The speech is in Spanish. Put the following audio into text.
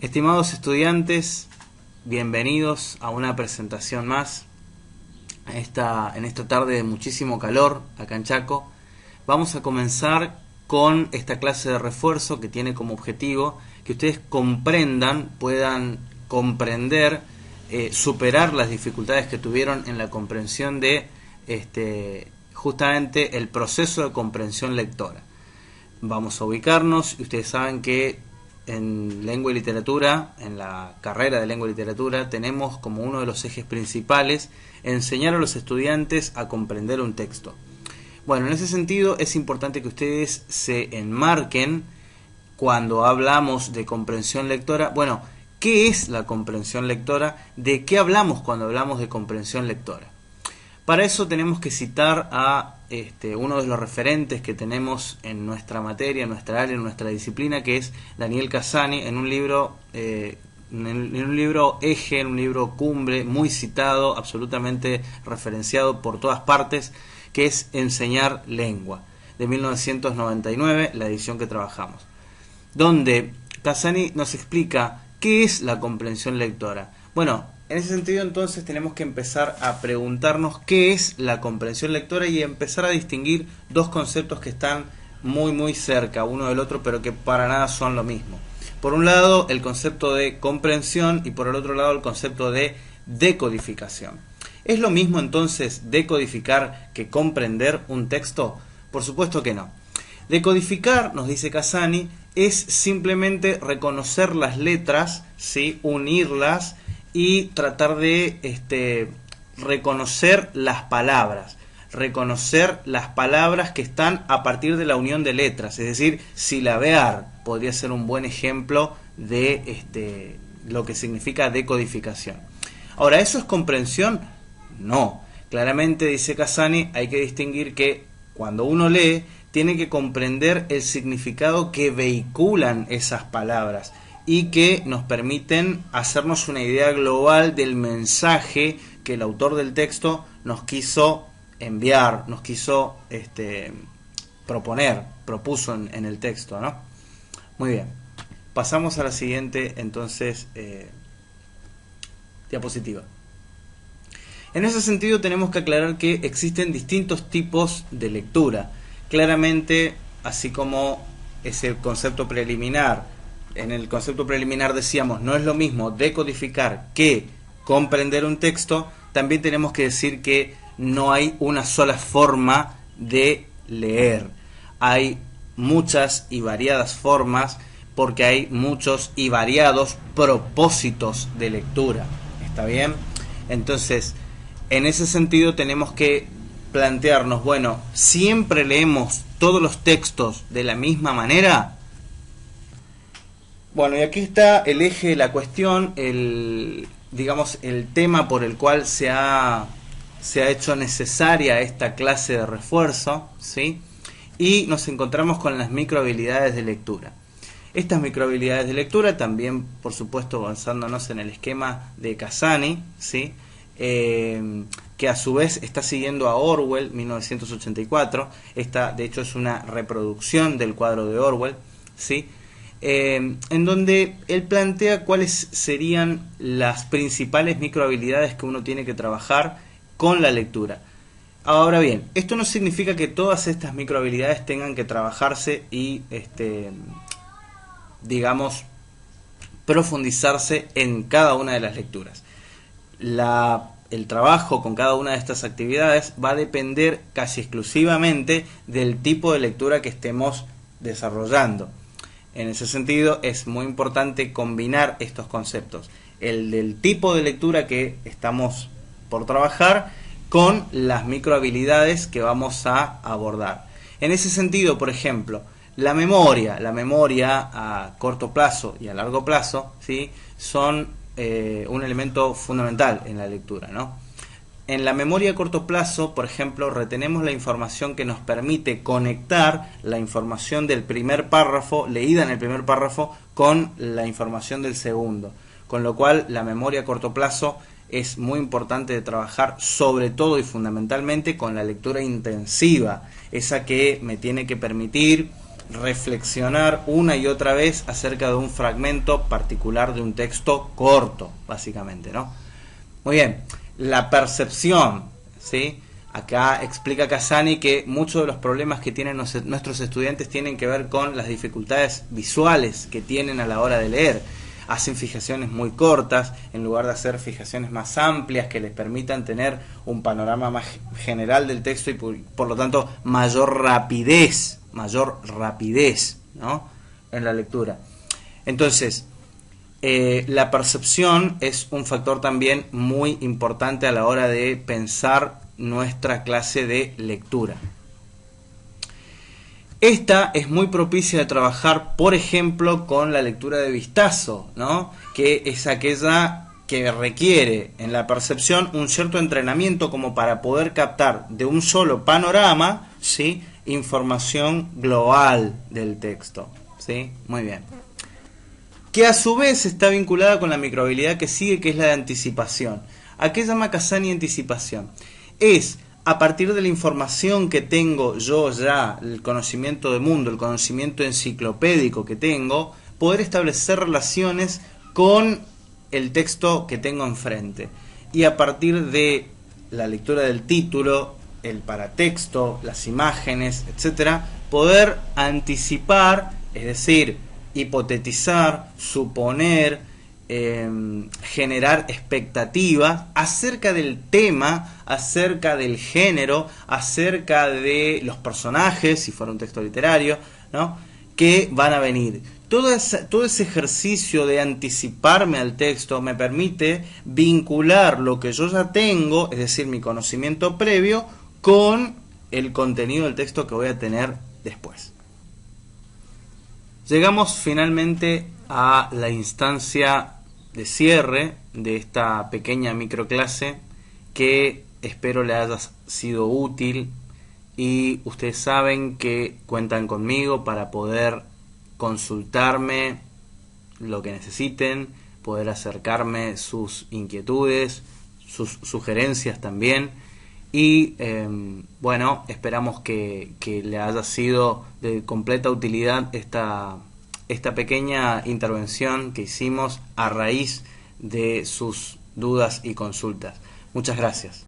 Estimados estudiantes, bienvenidos a una presentación más. En esta tarde de muchísimo calor acá en Chaco, vamos a comenzar con esta clase de refuerzo que tiene como objetivo que ustedes comprendan, puedan comprender, superar las dificultades que tuvieron en la comprensión de justamente el proceso de comprensión lectora. Vamos a ubicarnos y ustedes saben que en lengua y literatura, en la carrera de lengua y literatura, tenemos como uno de los ejes principales enseñar a los estudiantes a comprender un texto. Bueno, en ese sentido es importante que ustedes se enmarquen cuando hablamos de comprensión lectora. Bueno, ¿qué es la comprensión lectora? ¿De qué hablamos cuando hablamos de comprensión lectora? Para eso tenemos que citar a uno de los referentes que tenemos en nuestra materia, en nuestra área, en nuestra disciplina, que es Daniel Cassani, en un libro eje, en un libro cumbre, muy citado, absolutamente referenciado por todas partes, que es Enseñar Lengua, de 1999, la edición que trabajamos, donde Cassani nos explica qué es la comprensión lectora. Bueno, en ese sentido entonces tenemos que empezar a preguntarnos qué es la comprensión lectora y empezar a distinguir dos conceptos que están muy cerca uno del otro, pero que para nada son lo mismo. Por un lado el concepto de comprensión y por el otro lado el concepto de decodificación. ¿Es lo mismo entonces decodificar que comprender un texto? Por supuesto que no. Decodificar, nos dice Cassani, es simplemente reconocer las letras, ¿sí? Unirlas y tratar de reconocer las palabras que están a partir de la unión de letras, es decir, silabear podría ser un buen ejemplo de lo que significa decodificación. Ahora, ¿eso es comprensión? No, claramente dice Cassani, hay que distinguir que cuando uno lee tiene que comprender el significado que vehiculan esas palabras y que nos permiten hacernos una idea global del mensaje que el autor del texto nos quiso enviar, nos quiso propuso en el texto, ¿no? Muy bien, pasamos a la siguiente entonces diapositiva. En ese sentido tenemos que aclarar que existen distintos tipos de lectura. Claramente, así como ese concepto preliminar, en el concepto preliminar decíamos, no es lo mismo decodificar que comprender un texto, también tenemos que decir que no hay una sola forma de leer. Hay muchas y variadas formas porque hay muchos y variados propósitos de lectura. ¿Está bien? Entonces, en ese sentido tenemos que plantearnos, bueno, ¿siempre leemos todos los textos de la misma manera? Bueno, y aquí está el eje de la cuestión, el tema por el cual se ha hecho necesaria esta clase de refuerzo, ¿sí? Y nos encontramos con las microhabilidades de lectura. Estas microhabilidades de lectura, también, por supuesto, basándonos en el esquema de Cassani, ¿sí? Que a su vez está siguiendo a Orwell, 1984. Esta, de hecho, es una reproducción del cuadro de Orwell, ¿sí? En donde él plantea cuáles serían las principales microhabilidades que uno tiene que trabajar con la lectura. Ahora bien, esto no significa que todas estas microhabilidades tengan que trabajarse y, profundizarse en cada una de las lecturas. El trabajo con cada una de estas actividades va a depender casi exclusivamente del tipo de lectura que estemos desarrollando. En ese sentido es muy importante combinar estos conceptos, el del tipo de lectura que estamos por trabajar con las microhabilidades que vamos a abordar. En ese sentido, por ejemplo, la memoria a corto plazo y a largo plazo, ¿sí? Son un elemento fundamental en la lectura, ¿no? En la memoria a corto plazo, por ejemplo, retenemos la información que nos permite conectar la información del primer párrafo, leída en el primer párrafo, con la información del segundo. Con lo cual, la memoria a corto plazo es muy importante de trabajar, sobre todo y fundamentalmente con la lectura intensiva, esa que me tiene que permitir reflexionar una y otra vez acerca de un fragmento particular de un texto corto, básicamente, ¿no? Muy bien, la percepción, ¿sí? Acá explica Cassani que muchos de los problemas que tienen nuestros estudiantes tienen que ver con las dificultades visuales que tienen a la hora de leer. Hacen fijaciones muy cortas en lugar de hacer fijaciones más amplias que les permitan tener un panorama más general del texto y por lo tanto mayor rapidez, ¿no? En la lectura. Entonces, la percepción es un factor también muy importante a la hora de pensar nuestra clase de lectura. Esta es muy propicia de trabajar, por ejemplo, con la lectura de vistazo, ¿no? Que es aquella que requiere en la percepción un cierto entrenamiento como para poder captar de un solo panorama, ¿sí?, información global del texto, ¿sí? Muy bien. Que a su vez está vinculada con la microhabilidad que sigue, que es la de anticipación. ¿A qué llama Cassani anticipación? Es a partir de la información que tengo yo ya, el conocimiento del mundo, el conocimiento enciclopédico que tengo, poder establecer relaciones con el texto que tengo enfrente. Y a partir de la lectura del título, el paratexto, las imágenes, etcétera, poder anticipar, es decir, hipotetizar, suponer, generar expectativas acerca del tema, acerca del género, acerca de los personajes, si fuera un texto literario, ¿no?, que van a venir. Todo ese ejercicio de anticiparme al texto me permite vincular lo que yo ya tengo, es decir, mi conocimiento previo, con el contenido del texto que voy a tener después. Llegamos finalmente a la instancia de cierre de esta pequeña microclase que espero le haya sido útil, y ustedes saben que cuentan conmigo para poder consultarme lo que necesiten, poder acercarme sus inquietudes, sus sugerencias también, y bueno, esperamos que le haya sido de completa utilidad esta pequeña intervención que hicimos a raíz de sus dudas y consultas. Muchas gracias.